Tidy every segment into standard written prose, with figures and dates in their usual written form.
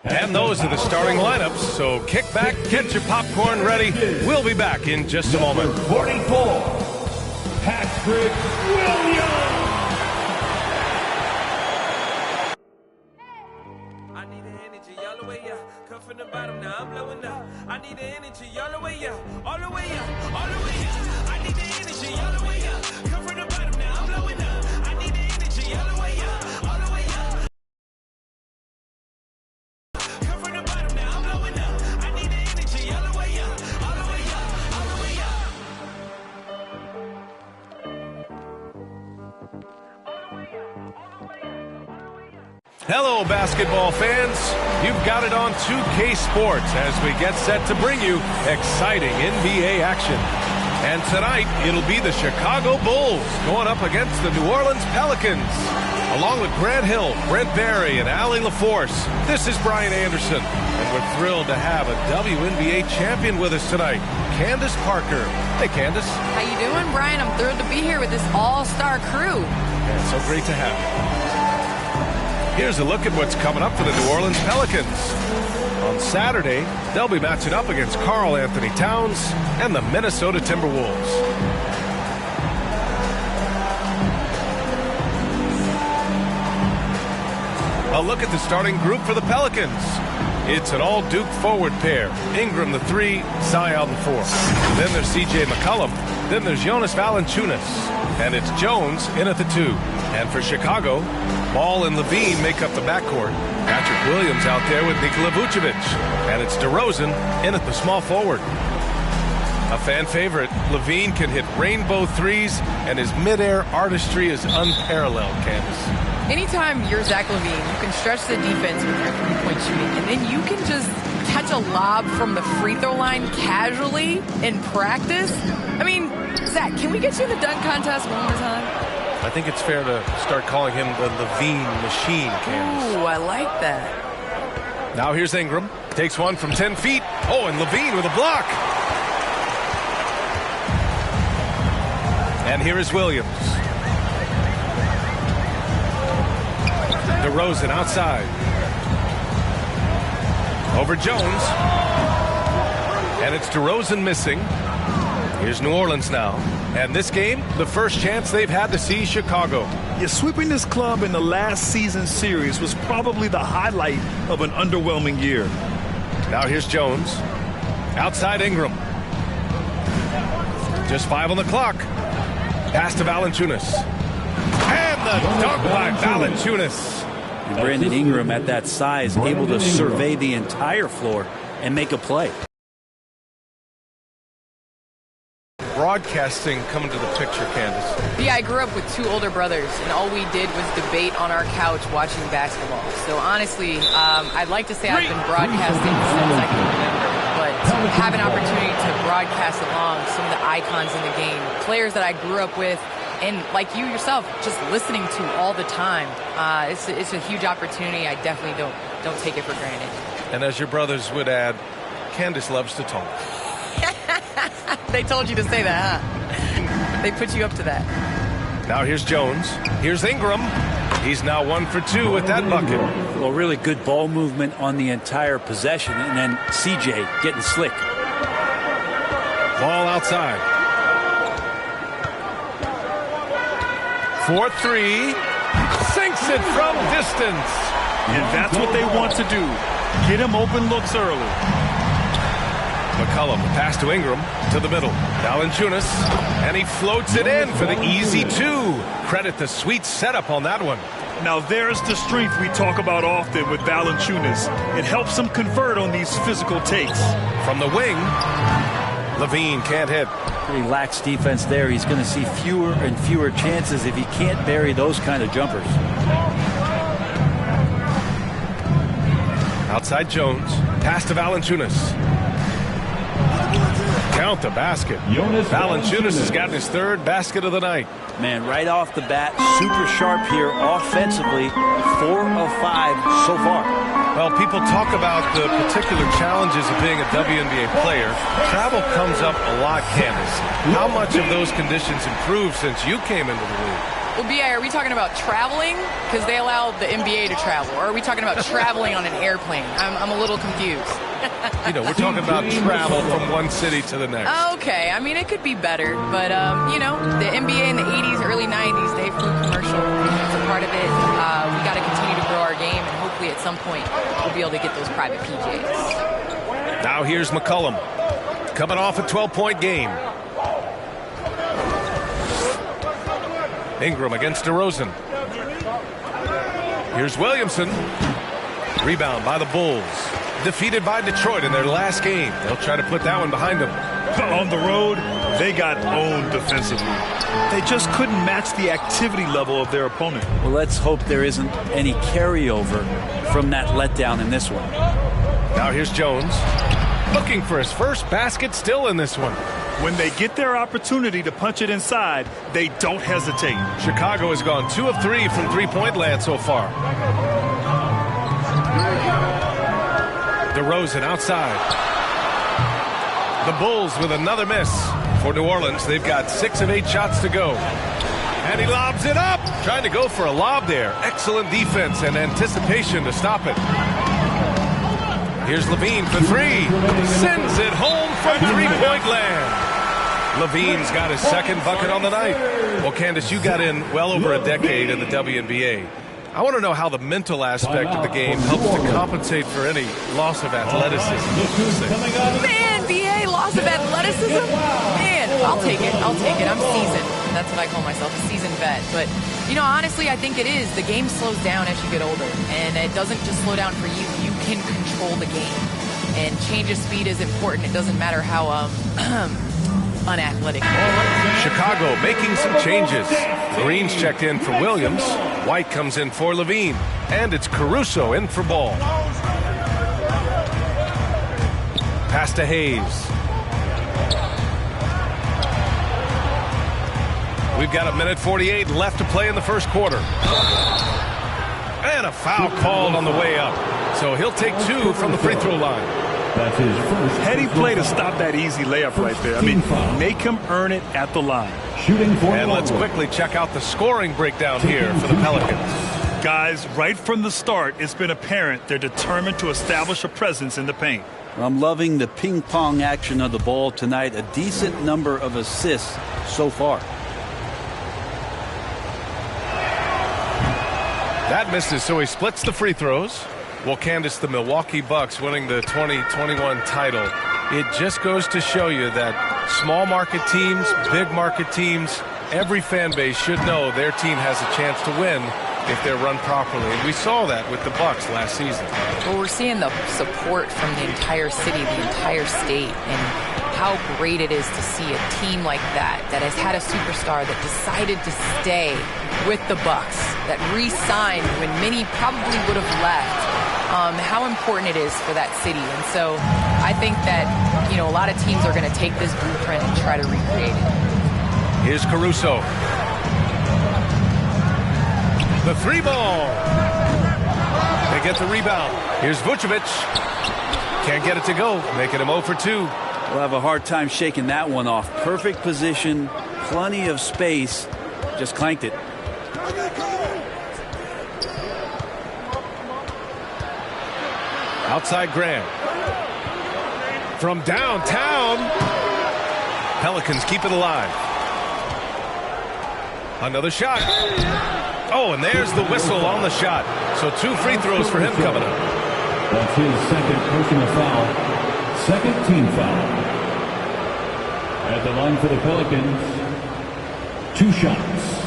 And those are the starting lineups, so kick back, get your popcorn ready. We'll be back in just a moment. 44, Patrick Williams. I need the energy all the way up. Come from the bottom, now I'm blowing up. I need the energy all the way up, all the way up, all the way up. I need the energy all the way up. Come from the bottom, now I'm blowing up. I need the energy all the way up, all the way up. Come from the bottom, now I'm blowing up. I need the energy all the way up, all the way up, all the way up. Hello, basketball fans. You've got it on 2K Sports as we get set to bring you exciting NBA action. And tonight, it'll be the Chicago Bulls going up against the New Orleans Pelicans. Along with Grant Hill, Brent Barry, and Allie LaForce, this is Brian Anderson. And we're thrilled to have a WNBA champion with us tonight, Candace Parker. Hey, Candace. How you doing, Brian? I'm thrilled to be here with this all-star crew. Yeah, it's so great to have you. Here's a look at what's coming up for the New Orleans Pelicans. On Saturday, they'll be matching up against Karl Anthony Towns and the Minnesota Timberwolves. A look at the starting group for the Pelicans. It's an all-Duke forward pair. Ingram the 3, Zion the 4. Then there's C.J. McCollum. Then there's Jonas Valanciunas. And it's Jones in at the 2. And for Chicago, Ball and Levine make up the backcourt. Patrick Williams out there with Nikola Vucevic. And it's DeRozan in at the small forward. A fan favorite, Levine can hit rainbow threes, and his midair artistry is unparalleled, Candace. Anytime you're Zach LaVine, you can stretch the defense with your three-point shooting, and then you can just catch a lob from the free throw line casually in practice. I mean, Zach, can we get you in the dunk contest one more time? I think it's fair to start calling him the Levine machine, Candace. Ooh, I like that. Now here's Ingram. Takes one from 10 feet. Oh, and Levine with a block. And here is Williams. DeRozan outside. Over Jones. And it's DeRozan missing. Here's New Orleans now. And this game, the first chance they've had to see Chicago. Yeah, sweeping this club in the last season series was probably the highlight of an underwhelming year. Now here's Jones. Outside Ingram. Just 5 on the clock. Pass to Valanciunas. And the dunk by Valanciunas. Brandon Ingram at that size, able to survey the entire floor and make a play. Broadcasting coming to the picture, Candace. Yeah, I grew up with 2 older brothers, and all we did was debate on our couch watching basketball. So honestly, I'd like to say I've been broadcasting since I can remember, but to have an opportunity to broadcast along some of the icons in the game, players that I grew up with, and like you yourself, just listening to all the time, it's a huge opportunity. I definitely don't take it for granted. And as your brothers would add, Candace loves to talk. They told you to say that, huh? They put you up to that. Now here's Jones. Here's Ingram. He's now 1 for 2 with that bucket. Well, really good ball movement on the entire possession, and then CJ getting slick. Ball outside. 4-3. Sinks it from distance. And that's what they want to do. Get him open looks early. McCollum, pass to Ingram, to the middle. Valanciunas, and he floats it in for the easy 2. Credit the sweet setup on that one. Now there's the strength we talk about often with Valanciunas. It helps him convert on these physical takes. From the wing, Levine can't hit. Pretty lax defense there. He's going to see fewer and fewer chances if he can't bury those kind of jumpers. Outside Jones, pass to Valanciunas. Count the basket. Valanciunas has gotten his 3rd basket of the night. Man, right off the bat, super sharp here offensively. 4 of 5 so far. Well, people talk about the particular challenges of being a WNBA player. Travel comes up a lot, Candace. How much of those conditions improved since you came into the league? Well, B.I., are we talking about traveling? Because they allow the NBA to travel. Or are we talking about traveling on an airplane? I'm a little confused. You know, we're talking about travel from one city to the next. Okay, I mean, it could be better. But, you know, the NBA in the 80s, early 90s, they flew commercial. It's a part of it. We got to continue to grow our game, and hopefully at some point we'll be able to get those private PJs. Now here's McCollum, coming off a 12-point game. Ingram against DeRozan. Here's Williamson. Rebound by the Bulls. Defeated by Detroit in their last game. They'll try to put that one behind them. On the road, they got owned defensively. They just couldn't match the activity level of their opponent. Well, let's hope there isn't any carryover from that letdown in this one. Now here's Jones, looking for his first basket still in this one. When they get their opportunity to punch it inside, they don't hesitate. Chicago has gone 2 of 3 from three-point land so far. DeRozan outside. The Bulls with another miss. For New Orleans, they've got 6 of 8 shots to go. And he lobs it up. Trying to go for a lob there. Excellent defense and anticipation to stop it. Here's Levine for 3. Sends it home from three-point land. Levine's got his second bucket on the night. Well, Candace, you got in well over a decade in the WNBA. I want to know how the mental aspect of the game helps to compensate for any loss of athleticism. Man, B.A., loss of athleticism? Man, I'll take it. I'm seasoned. That's what I call myself, a seasoned vet. But, you know, honestly, I think it is. The game slows down as you get older. And it doesn't just slow down for you. You can control the game. And change of speed is important. It doesn't matter how unathletic. Chicago making some changes. Green's checked in for Williams. White comes in for Levine. And it's Caruso in for Ball. Pass to Hayes. We've got 1:48 left to play in the first quarter. And a foul called on the way up. So he'll take 2 from the free throw line. That's his first. Heady play to stop that easy layup right there. I mean, make him earn it at the line. Shooting for And let's quickly check out the scoring breakdown here for the Pelicans. Guys, right from the start, it's been apparent they're determined to establish a presence in the paint. I'm loving the ping-pong action of the ball tonight. A decent number of assists so far. That misses, so he splits the free throws. Well, Candace, the Milwaukee Bucks winning the 2021 title, it just goes to show you that small market teams, big market teams, every fan base should know their team has a chance to win if they're run properly. And we saw that with the Bucks last season. Well, we're seeing the support from the entire city, the entire state, and how great it is to see a team like that has had a superstar that decided to stay with the Bucks, that re-signed when many probably would have left. How important it is for that city. And so I think that, you know, a lot of teams are going to take this blueprint and try to recreate it. Here's Caruso. The 3 ball. They get the rebound. Here's Vucevic. Can't get it to go, making him 0 for 2. We'll have a hard time shaking that one off. Perfect position, plenty of space, just clanked it. Outside Graham. From downtown. Pelicans keep it alive. Another shot. Oh, and there's the whistle on the shot. So 2 free throws for him coming up. That's his second personal foul. Second team foul. At the line for the Pelicans, 2 shots.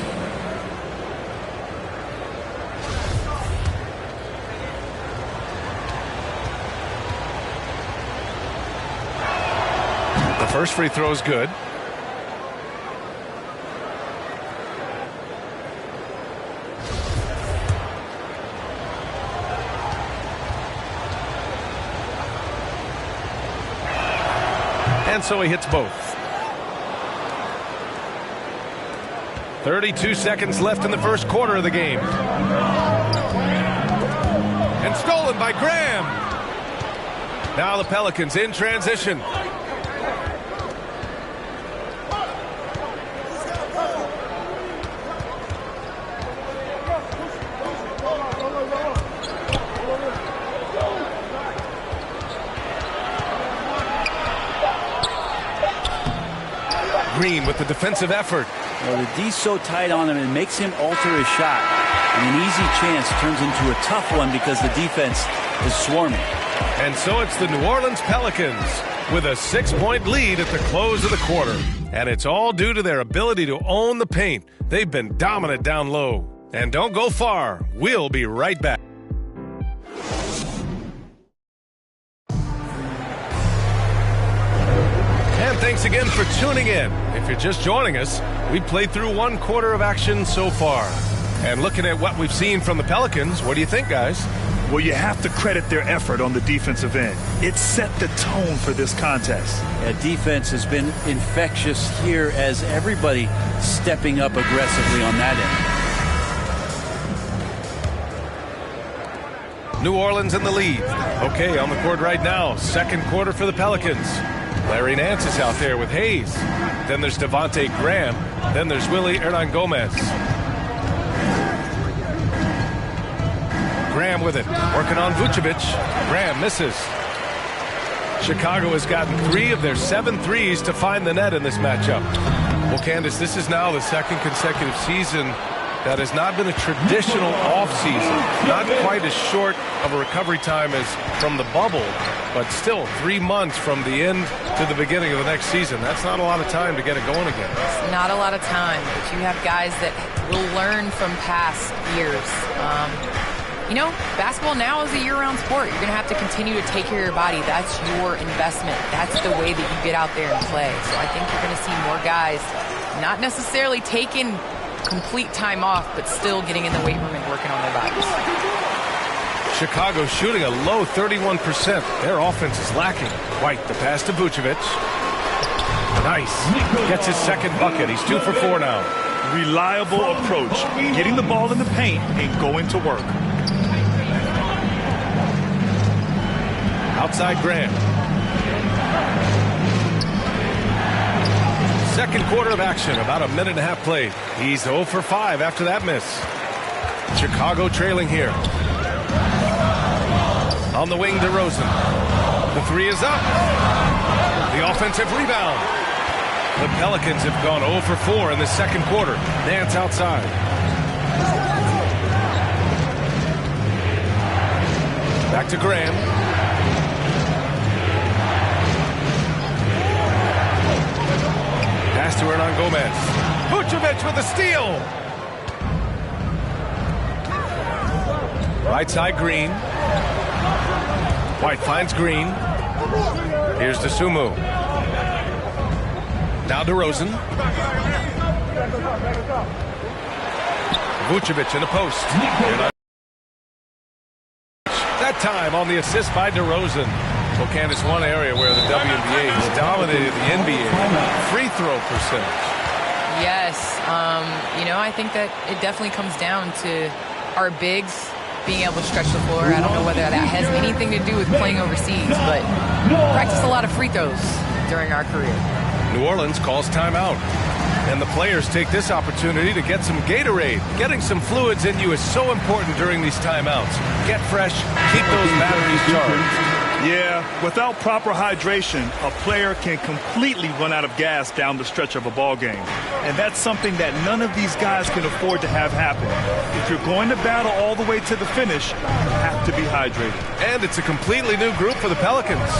The first free throw is good. And so he hits both. 32 seconds left in the first quarter of the game. And stolen by Graham. Now the Pelicans in transition. Green with the defensive effort. Well, the D's so tight on him, it makes him alter his shot. And an easy chance turns into a tough one because the defense is swarming. And so it's the New Orleans Pelicans with a 6-point lead at the close of the quarter. And it's all due to their ability to own the paint. They've been dominant down low. And don't go far. We'll be right back. And thanks again for tuning in. If you're just joining us, we played through one quarter of action so far. And looking at what we've seen from the Pelicans, what do you think, guys? Well, you have to credit their effort on the defensive end. It set the tone for this contest. Yeah, defense has been infectious here as everybody stepping up aggressively on that end. New Orleans in the lead. Okay, on the court right now, second quarter for the Pelicans. Larry Nance is out there with Hayes. Then there's Devontae Graham. Then there's Willie Hernan-Gomez. Graham with it, working on Vucevic. Graham misses. Chicago has gotten 3 of their 7 threes to find the net in this matchup. Well, Candace, this is now the second consecutive season that has not been a traditional offseason. Not quite as short of a recovery time as from the bubble, but still 3 months from the end to the beginning of the next season. That's not a lot of time to get it going again. It's not a lot of time, but you have guys that will learn from past years. You know, basketball now is a year-round sport. You're going to have to continue to take care of your body. That's your investment. That's the way that you get out there and play. So I think you're going to see more guys not necessarily taking complete time off, but still getting in the weight room and working on their bodies. Chicago shooting a low 31%. Their offense is lacking. White, the pass to Vucevic. Nice. Gets his second bucket. He's 2 for 4 now. Reliable approach. Getting the ball in the paint and going to work. Outside Graham. Second quarter of action, about a minute and a half played. He's 0 for 5 after that miss. Chicago trailing here. On the wing, DeRozan. The 3 is up. The offensive rebound. The Pelicans have gone 0 for 4 in the second quarter. Nance outside. Back to Graham. Pass to Hernan-Gomez. Vucevic with a steal. Right side, Green. White finds Green. Here's DeSumo. Now DeRozan. Vucevic in the post. That time on the assist by DeRozan. Well, Candace, one area where the WNBA has dominated the NBA, free throw percentage. Yes. You know, I think that it definitely comes down to our bigs being able to stretch the floor. I don't know whether that has anything to do with playing overseas, but practice a lot of free throws during our career. New Orleans calls timeout. And the players take this opportunity to get some Gatorade. Getting some fluids in you is so important during these timeouts. Get fresh, keep those batteries charged. Yeah, without proper hydration, a player can completely run out of gas down the stretch of a ball game. And that's something that none of these guys can afford to have happen. If you're going to battle all the way to the finish, you have to be hydrated. And it's a completely new group for the Pelicans.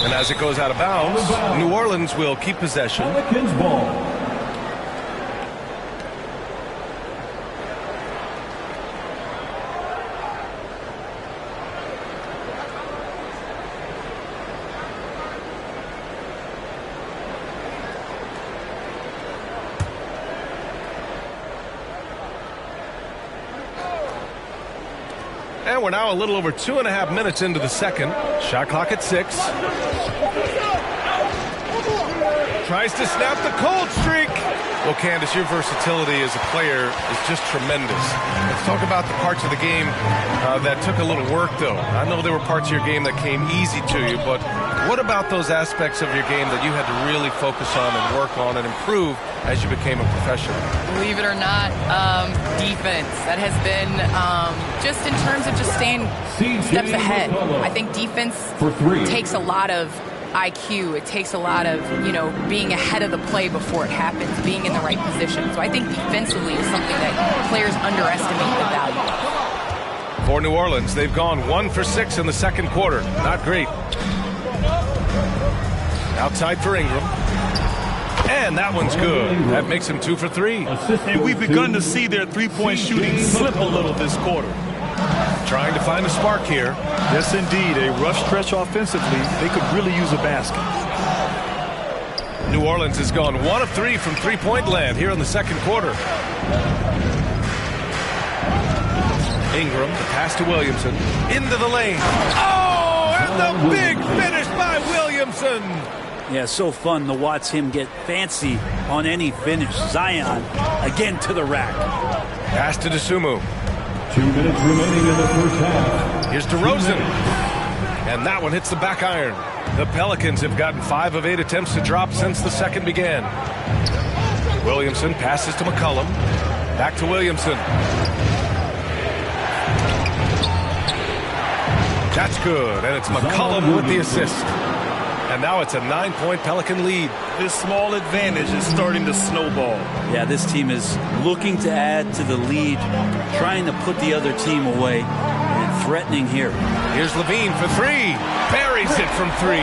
And as it goes out of bounds, New Orleans will keep possession. Pelicans ball. And we're now a little over 2.5 minutes into the second. Shot clock at 6. Tries to snap the cold streak. Well, Candace, your versatility as a player is just tremendous. Let's talk about the parts of the game that took a little work, though. I know there were parts of your game that came easy to you, but what about those aspects of your game that you had to really focus on and work on and improve as you became a professional? Believe it or not, defense. That has been just in terms of just staying steps ahead. I think defense takes a lot of IQ. It takes a lot of, being ahead of the play before it happens, being in the right position. So I think defensively is something that players underestimate the value of. For New Orleans, they've gone 1 for 6 in the second quarter. Not great. Outside for Ingram. And that one's good. That makes him 2 for 3. And we've begun to see their three-point shooting slip a little this quarter. Trying to find a spark here. Yes, indeed. A rough stretch offensively. They could really use a basket. New Orleans has gone 1 of 3 from three-point land here in the second quarter. Ingram, the pass to Williamson. Into the lane. Oh, and the big finish by Williamson. Yeah, so fun to watch him get fancy on any finish. Zion again to the rack. Pass to Dosunmu. 2 minutes remaining in the first half. Here's DeRozan. And that one hits the back iron. The Pelicans have gotten 5 of 8 attempts to drop since the second began. Williamson passes to McCollum. Back to Williamson. That's good, and it's McCollum with the assist. And now it's a 9-point Pelican lead. This small advantage is starting to snowball. Yeah, this team is looking to add to the lead, trying to put the other team away, and threatening here. Here's Levine for 3. Buries it from 3.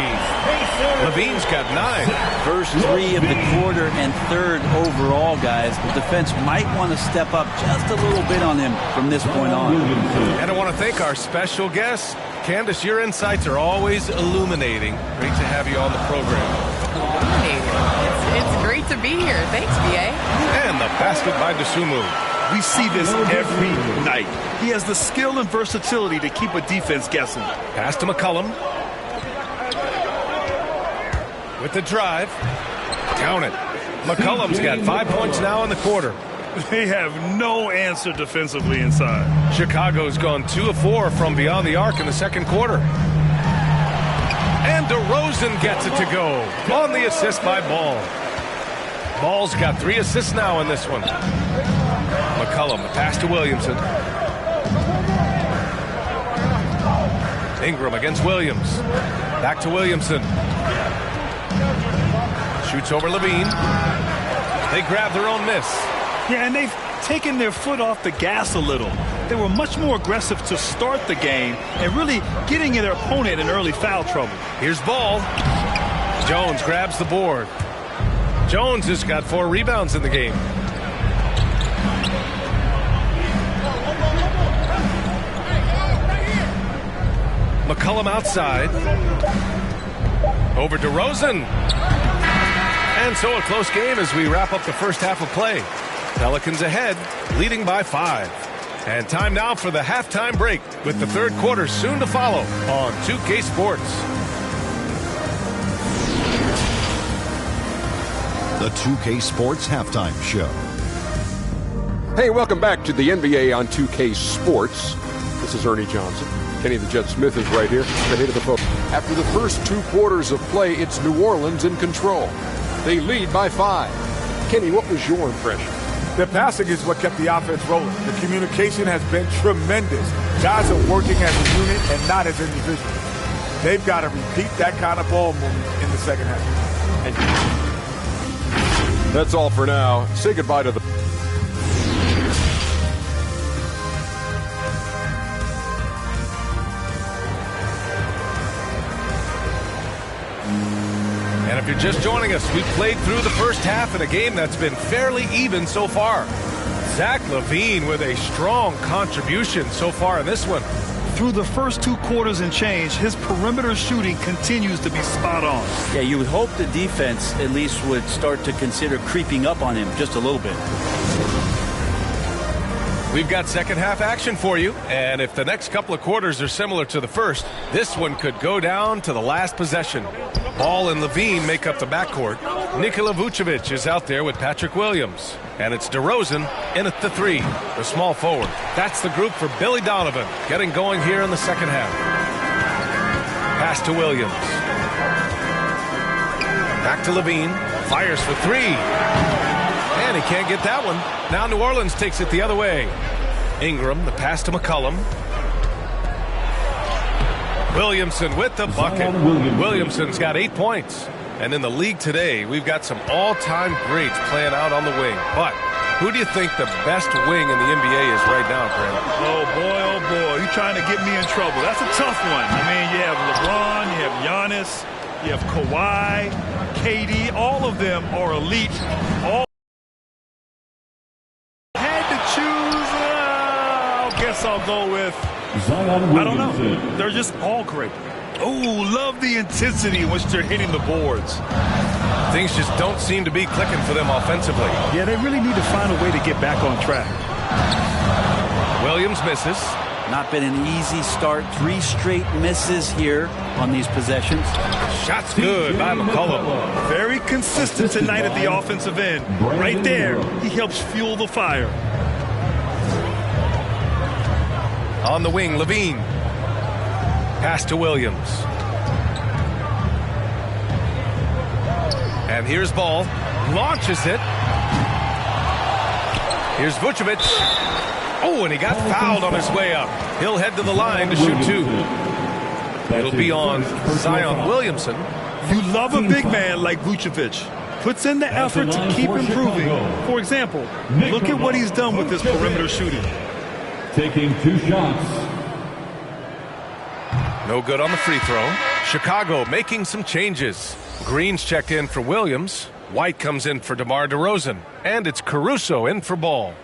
Levine's got 9. First 3 of the quarter and third overall, guys. The defense might want to step up just a little bit on him from this point on. And I want to thank our special guest. Candace, your insights are always illuminating. Great to have you on the program. Illuminating. It's great to be here. Thanks, B.A. And the basket by Dosunmu. We see this every night. He has the skill and versatility to keep a defense guessing. Pass to McCollum. With the drive. Count it. McCollum's got 5 points now in the quarter. They have no answer defensively inside. Chicago's gone 2 of 4 from beyond the arc in the second quarter. And DeRozan gets it to go on the assist by Ball. Ball's got 3 assists now in this one. McCollum, the pass to Williamson. Ingram against Williams. Back to Williamson. Shoots over Levine. They grab their own miss. Yeah, and they've taken their foot off the gas a little. They were much more aggressive to start the game and really getting their opponent in early foul trouble. Here's Ball. Jones grabs the board. Jones has got 4 rebounds in the game. McCollum outside. Over DeRozan. And so a close game as we wrap up the first half of play. Pelicans ahead, leading by 5. And time now for the halftime break, with the third quarter soon to follow on 2K Sports. The 2K Sports Halftime Show. Hey, welcome back to the NBA on 2K Sports. This is Ernie Johnson. Kenny the Jet Smith is right here. The hit of the post. After the first 2 quarters of play, it's New Orleans in control. They lead by 5. Kenny, what was your impression? The passing is what kept the offense rolling. The communication has been tremendous. Guys are working as a unit and not as individuals. They've got to repeat that kind of ball movement in the second half. That's all for now. Say goodbye to the... And if you're just joining us, we've played through the first half in a game that's been fairly even so far. Zach LaVine with a strong contribution so far in this one. Through the first 2 quarters and change, his perimeter shooting continues to be spot on. Yeah, you would hope the defense at least would start to consider creeping up on him just a little bit. We've got second half action for you, and if the next couple of quarters are similar to the first, this one could go down to the last possession. Ball and Levine make up the backcourt. Nikola Vucevic is out there with Patrick Williams. And it's DeRozan in at the 3, the small forward. That's the group for Billy Donovan, getting going here in the second half. Pass to Williams. Back to Levine. Fires for 3. And he can't get that one. Now New Orleans takes it the other way. Ingram, the pass to McCollum. Williamson with the bucket. Williamson's got 8 points. And in the league today, we've got some all-time greats playing out on the wing. But who do you think the best wing in the NBA is right now, Grant? Oh, boy, you're trying to get me in trouble. That's a tough one. I mean, you have LeBron, you have Giannis, you have Kawhi, KD. All of them are elite. All had to choose. I guess I'll go with, I don't know. They're just all great. Oh, love the intensity in which they're hitting the boards. Things just don't seem to be clicking for them offensively. Yeah, they really need to find a way to get back on track. Williams misses. Not been an easy start. 3 straight misses here on these possessions. Shots good by McCollum. Very consistent tonight at the offensive end. Right there, he helps fuel the fire. On the wing, Levine. Pass to Williams. And here's Ball. Launches it. Here's Vucevic. Oh, and he got fouled on his way up. He'll head to the line to shoot 2. It'll be on Zion Williamson. You love a big man like Vucevic. Puts in the effort to keep improving. For example, look at what he's done with his perimeter shooting. Taking 2 shots. No good on the free throw. Chicago making some changes. Green's checked in for Williams. White comes in for DeMar DeRozan. And it's Caruso in for Ball.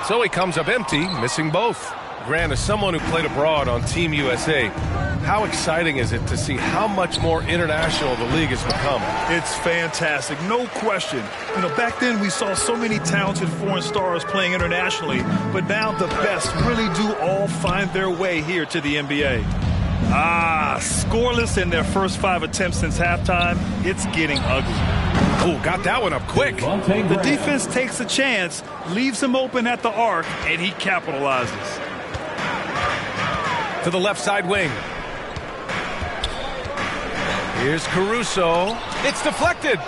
So he comes up empty, missing both. Grant, as someone who played abroad on Team USA, how exciting is it to see how much more international the league has become? It's fantastic, no question. You know, back then we saw so many talented foreign stars playing internationally, but now the best really do all find their way here to the NBA. Scoreless in their first 5 attempts since halftime. It's getting ugly. Oh, got that one up quick. The defense takes a chance, leaves him open at the arc, and he capitalizes. To the left side wing. Here's Caruso. It's deflected.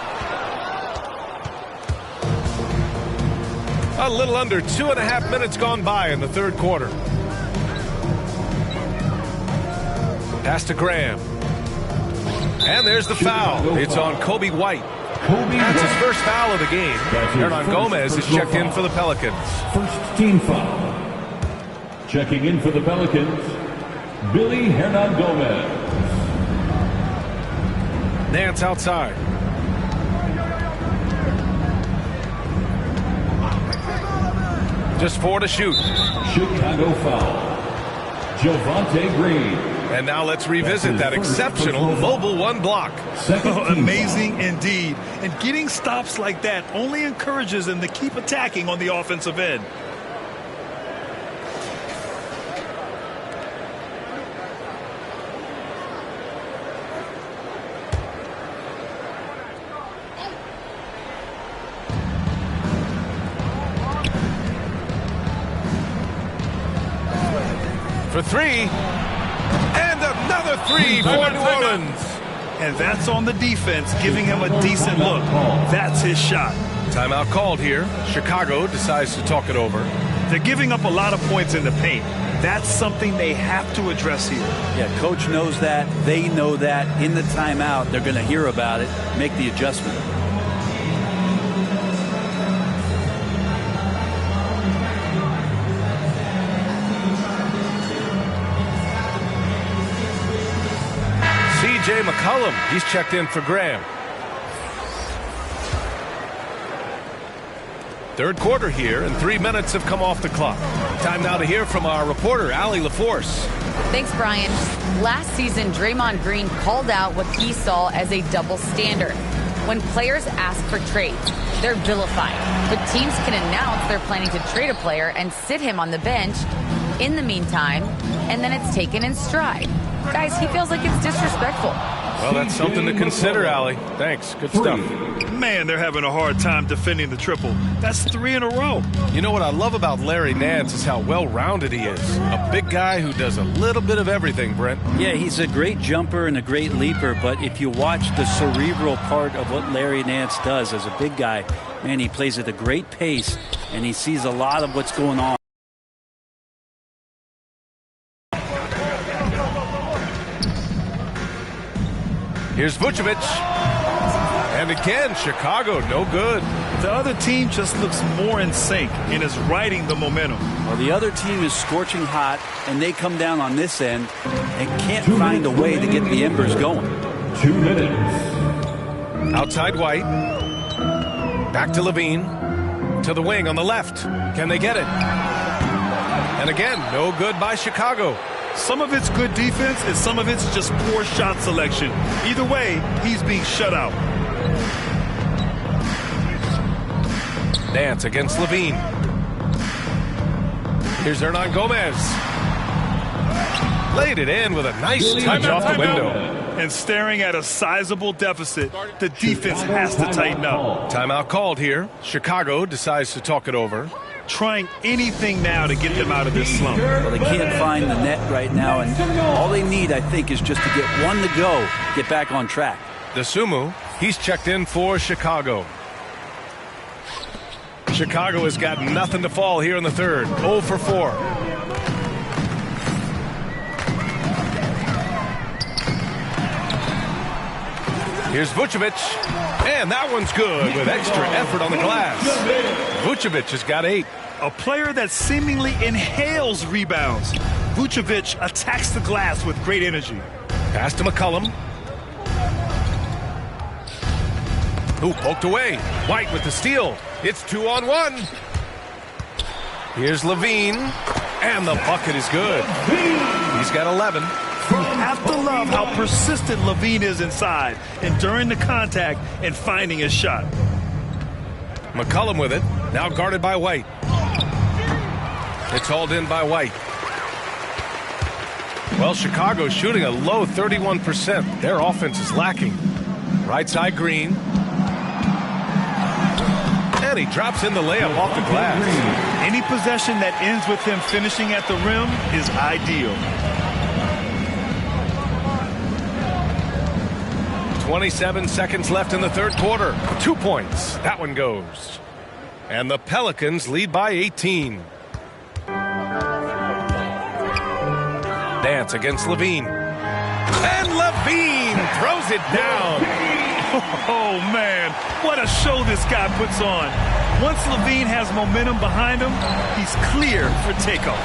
A little under 2.5 minutes gone by in the third quarter. Pass to Graham. And there's the foul. It's on Kobe White. That's his first foul of the game. Hernan Gomez is checked in for the Pelicans. First team foul. Checking in for the Pelicans, Billy Hernan Gomez. Nance outside. Just 4 to shoot. Chicago foul. Javonte Green. And now let's revisit that exceptional mobile 1 block. Amazing indeed. And getting stops like that only encourages them to keep attacking on the offensive end. For 3. And another 3 for New Orleans. And that's on the defense, giving him a decent look. That's his shot. Timeout called here. Chicago decides to talk it over. They're giving up a lot of points in the paint. That's something they have to address here. Yeah, coach knows that. They know that. In the timeout, they're going to hear about it, make the adjustment. C.J. McCollum, he's checked in for Graham. Third quarter here, and 3 minutes have come off the clock. Time now to hear from our reporter, Allie LaForce. Thanks, Brian. Last season, Draymond Green called out what he saw as a double standard. When players ask for trades, they're vilified. But teams can announce they're planning to trade a player and sit him on the bench in the meantime, and then it's taken in stride. Guys, he feels like it's disrespectful. Well, that's something to consider, Allie. Thanks. Good stuff. Man, they're having a hard time defending the triple. That's 3 in a row. You know what I love about Larry Nance is how well-rounded he is. A big guy who does a little bit of everything, Brent. Yeah, he's a great jumper and a great leaper, but if you watch the cerebral part of what Larry Nance does as a big guy, man, he plays at a great pace, and he sees a lot of what's going on. Here's Vucevic. And again, Chicago, no good. The other team just looks more in sync and is riding the momentum. Well, the other team is scorching hot, and they come down on this end and can't find a way to get the embers going. 2 minutes. Outside White. Back to Levine. To the wing on the left. Can they get it? And again, no good by Chicago. Some of it's good defense, and some of it's just poor shot selection. Either way, he's being shut out. Dance against Levine. Here's Hernan Gomez. Laid it in with a nice touch off the window. And staring at a sizable deficit, the defense has to tighten up. Timeout called here. Chicago decides to talk it over. Trying anything now to get them out of this slump. Well, they can't find the net right now, and all they need, I think, is just to get one to go, get back on track. DeSumo, he's checked in for Chicago. Chicago has got nothing to fall here in the third. 0 for 4. Here's Vucevic. And that one's good with extra effort on the glass. Vucevic has got 8. A player that seemingly inhales rebounds. Vucevic attacks the glass with great energy. Pass to McCollum. Who poked away. White with the steal. It's 2-on-1. Here's Levine. And the bucket is good. He's got 11. You have to love how persistent Levine is inside, enduring the contact and finding his shot. McCollum with it. Now guarded by White. It's hauled in by White. Well, Chicago's shooting a low 31%. Their offense is lacking. Right side Green. And he drops in the layup off the glass. Any possession that ends with him finishing at the rim is ideal. 27 seconds left in the third quarter. 2 points. That one goes. And the Pelicans lead by 18. Dance against Levine. And Levine throws it down. Oh, man, what a show this guy puts on. Once Levine has momentum behind him, he's clear for takeoff.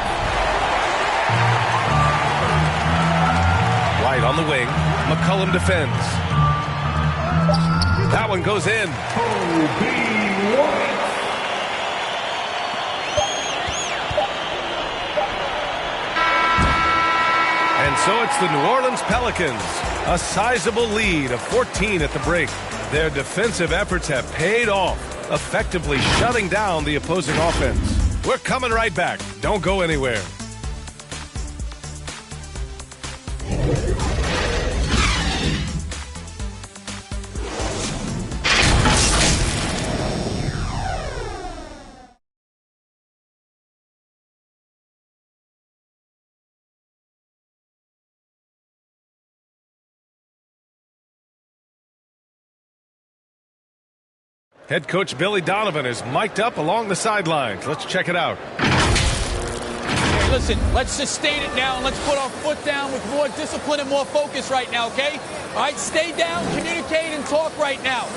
White on the wing. McCollum defends. That one goes in. And so it's the New Orleans Pelicans. A sizable lead of 14 at the break. Their defensive efforts have paid off, effectively shutting down the opposing offense. We're coming right back. Don't go anywhere. Head coach Billy Donovan is mic'd up along the sidelines. Let's check it out. Listen, let's sustain it now and let's put our foot down with more discipline and more focus right now, okay? All right, stay down, communicate, and talk right now.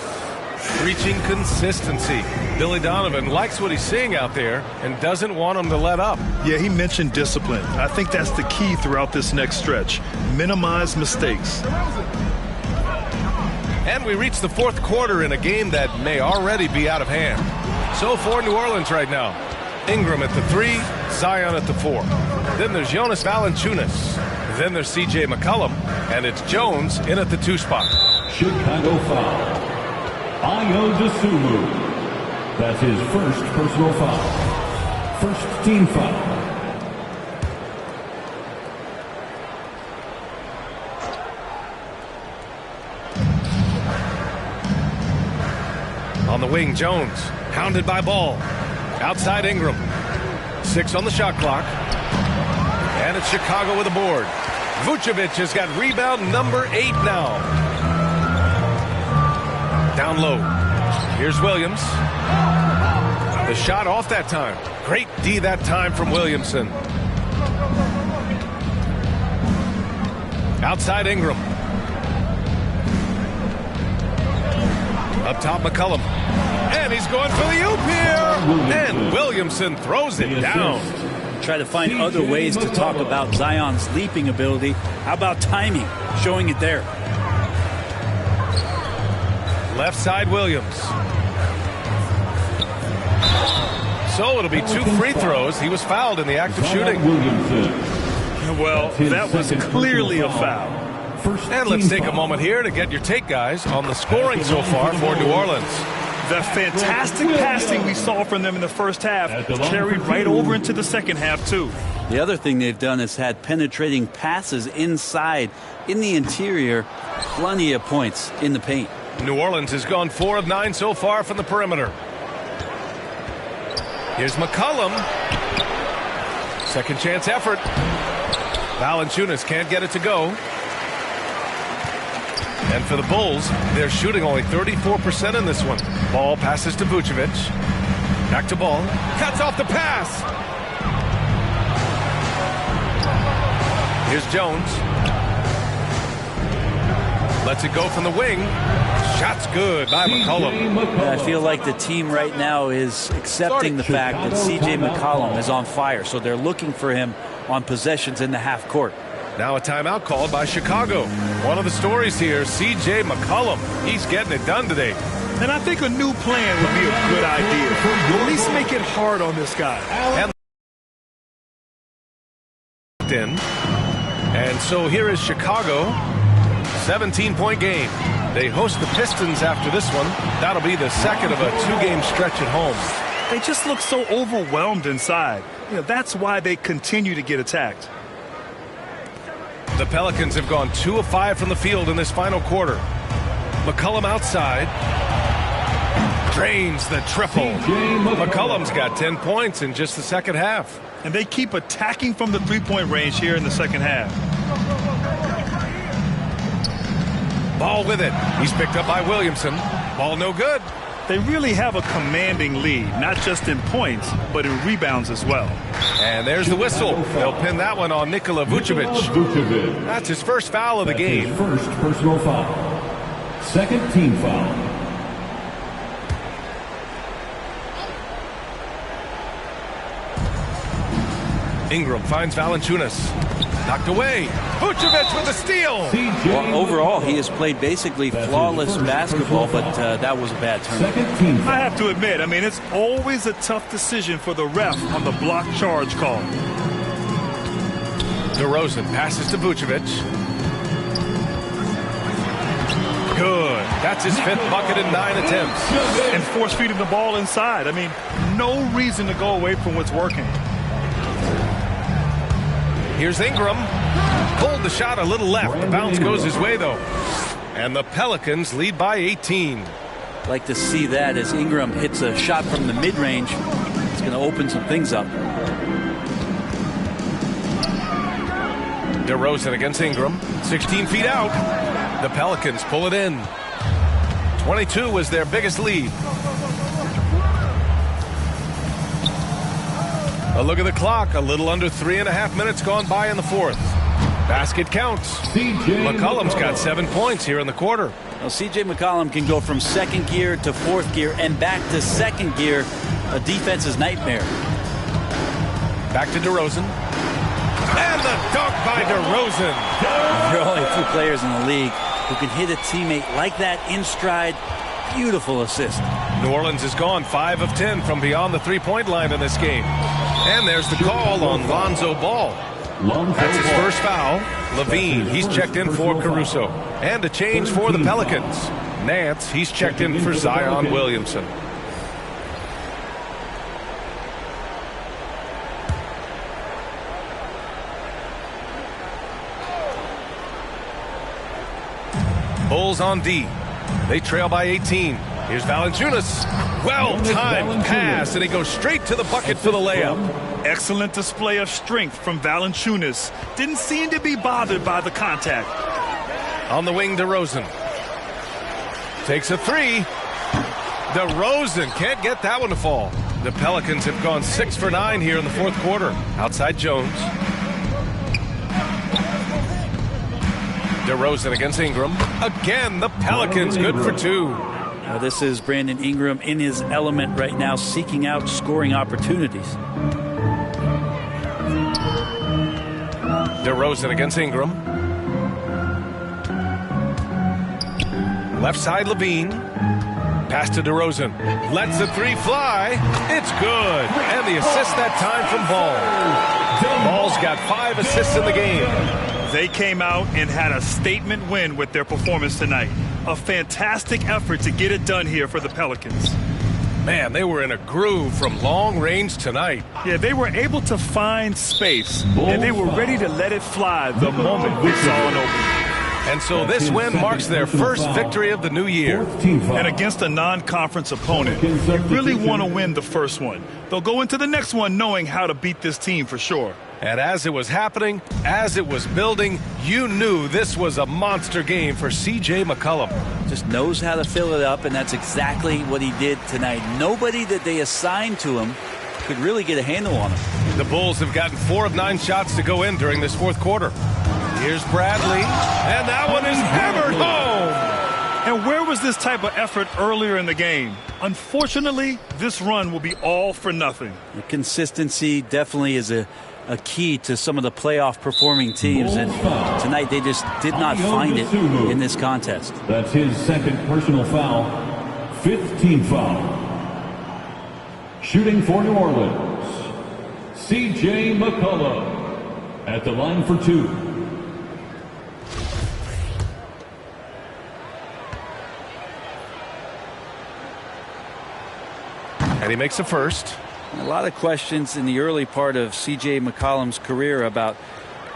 Preaching consistency. Billy Donovan likes what he's seeing out there and doesn't want him to let up. Yeah, he mentioned discipline. I think that's the key throughout this next stretch. Minimize mistakes. And we reach the fourth quarter in a game that may already be out of hand. So for New Orleans right now, Ingram at the 3, Zion at the 4. Then there's Jonas Valanciunas. Then there's C.J. McCollum. And it's Jones in at the 2 spot. Chicago foul. Ayo Dosunmu. That's his first personal foul. First team foul. On the wing, Jones, hounded by Ball. Outside Ingram. 6 on the shot clock. And it's Chicago with a board. Vucevic has got rebound number 8 now. Down low. Here's Williams. The shot off that time. Great D that time from Williamson. Outside Ingram. Up top, McCollum. And he's going for the oop here. And Williamson throws it down. Try to find other ways to talk about Zion's leaping ability. How about timing? Showing it there. Left side, Williams. So it'll be 2 free throws. He was fouled in the act of shooting. Well, that was clearly a foul. And let's take a moment here to get your take, guys, on the scoring so far for New Orleans. The fantastic passing we saw from them in the first half carried right over into the second half, too. The other thing they've done is had penetrating passes inside, in the interior, plenty of points in the paint. New Orleans has gone 4 of 9 so far from the perimeter. Here's McCollum. Second chance effort. Valanciunas can't get it to go. And for the Bulls, they're shooting only 34% in this one. Ball passes to Vucevic. Back to Ball. Cuts off the pass. Here's Jones. Lets it go from the wing. Shot's good by McCollum. I feel like the team right now is accepting the fact that C.J. McCollum is on fire, so they're looking for him on possessions in the half court. Now a timeout called by Chicago. One of the stories here, C.J. McCollum. He's getting it done today. And I think a new plan would be a good idea. At least make it hard on this guy. And so here is Chicago. 17-point game. They host the Pistons after this one. That'll be the second of a 2-game stretch at home. They just look so overwhelmed inside. You know, that's why they continue to get attacked. The Pelicans have gone 2 of 5 from the field in this final quarter. McCollum outside. Drains the triple. McCollum's got 10 points in just the second half. And they keep attacking from the three-point range here in the second half. Ball with it. He's picked up by Williamson. Ball no good. They really have a commanding lead, not just in points, but in rebounds as well. And there's the whistle. They'll pin that one on Nikola Vucevic. That's his first foul of the game. His first personal foul. Second team foul. Ingram finds Valanciunas. Knocked away. Vucevic with a steal. Well, overall, he has played basically flawless basketball, but that was a bad turn. I have to admit, I mean, it's always a tough decision for the ref on the block charge call. DeRozan passes to Vucevic. Good. That's his 5th bucket in 9 attempts. And force-feeding the ball inside. I mean, no reason to go away from what's working. Here's Ingram. Pulled the shot a little left. The bounce goes his way, though. And the Pelicans lead by 18. Like to see that as Ingram hits a shot from the mid-range. It's going to open some things up. DeRozan against Ingram. 16 feet out. The Pelicans pull it in. 22 was their biggest lead. A look at the clock. A little under 3.5 minutes gone by in the fourth. Basket counts. McCollum's got 7 points here in the quarter. Well, C.J. McCollum can go from second gear to fourth gear and back to second gear. A defense's nightmare. Back to DeRozan. And the dunk by DeRozan. There are only a few players in the league who can hit a teammate like that in stride. Beautiful assist. New Orleans has gone 5 of 10 from beyond the three-point line in this game. And there's the call on Lonzo Ball. That's his first foul. Levine, he's checked in for Caruso. And a change for the Pelicans. Nance, he's checked in for Zion Williamson. Bulls on D. They trail by 18. Here's Valanciunas. Well-timed pass, and he goes straight to the bucket for the layup. Excellent display of strength from Valanciunas. Didn't seem to be bothered by the contact. On the wing, DeRozan. Takes a three. DeRozan can't get that one to fall. The Pelicans have gone 6 for 9 here in the fourth quarter. Outside Jones. DeRozan against Ingram. Again, the Pelicans good for 2. This is Brandon Ingram in his element right now, seeking out scoring opportunities. DeRozan against Ingram. Left side, Levine. Pass to DeRozan. Lets the three fly. It's good. And the assist that time from Ball. Ball's got 5 assists in the game. They came out and had a statement win with their performance tonight. A fantastic effort to get it done here for the Pelicans. Man, they were in a groove from long range tonight. Yeah, they were able to find space, and they were ready to let it fly the moment we saw an opening. And so this win marks their first victory of the new year. And against a non-conference opponent, you really want to win the first one. They'll go into the next one knowing how to beat this team for sure. And as it was happening, as it was building, you knew this was a monster game for C.J. McCollum. Just knows how to fill it up, and that's exactly what he did tonight. Nobody that they assigned to him could really get a handle on him. The Bulls have gotten 4 of 9 shots to go in during this fourth quarter. Here's Bradley, and that one is hammered home. And where was this type of effort earlier in the game? Unfortunately, this run will be all for nothing. The consistency definitely is a key to some of the playoff performing teams, and tonight they just did not find it in this contest. That's his second personal foul, 5th team foul. Shooting for New Orleans, C.J. McCollum at the line for 2. And he makes the first. A lot of questions in the early part of C.J. McCollum's career about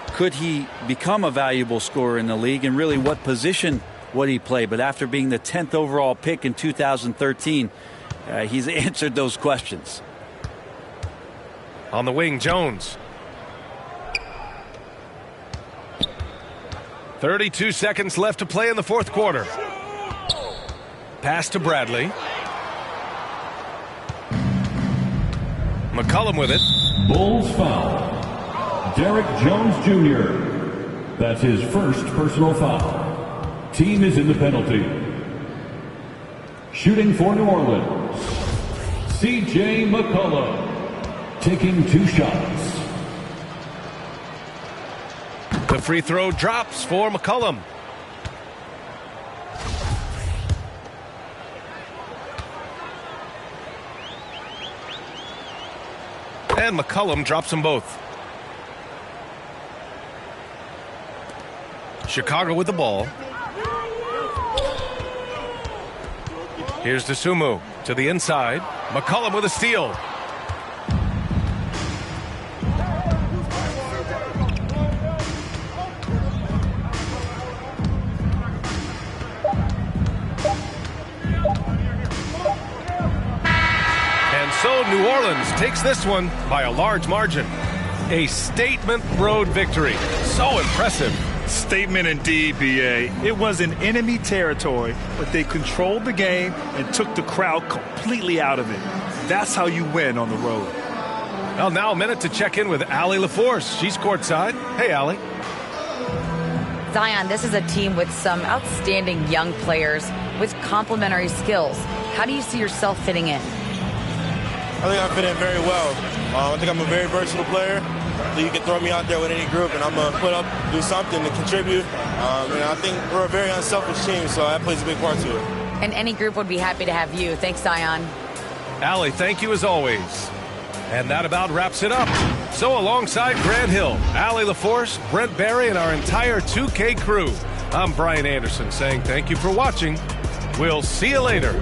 could he become a valuable scorer in the league, and really what position would he play. But after being the 10th overall pick in 2013, he's answered those questions. On the wing, Jones. 32 seconds left to play in the fourth quarter. Pass to Bradley. McCollum with it. Bulls foul. Derek Jones Jr. That's his first personal foul. Team is in the penalty. Shooting for New Orleans, C.J. McCollum taking 2 shots. The free throw drops for McCollum. And McCollum drops them both. Chicago with the ball. Here's DeSumo to the inside. McCollum with a steal. So New Orleans takes this one by a large margin. A statement road victory. So impressive. Statement indeed, B.A. It was in enemy territory, but they controlled the game and took the crowd completely out of it. That's how you win on the road. Well, now a minute to check in with Allie LaForce. She's courtside. Hey, Allie. Zion, this is a team with some outstanding young players with complementary skills. How do you see yourself fitting in? I think I fit in very well. I think I'm a very versatile player. So you can throw me out there with any group, and I'm going to put up, do something to contribute. And I think we're a very unselfish team, so that plays a big part to it. And any group would be happy to have you. Thanks, Zion. Allie, thank you as always. And that about wraps it up. So alongside Grant Hill, Allie LaForce, Brent Barry, and our entire 2K crew, I'm Brian Anderson saying thank you for watching. We'll see you later.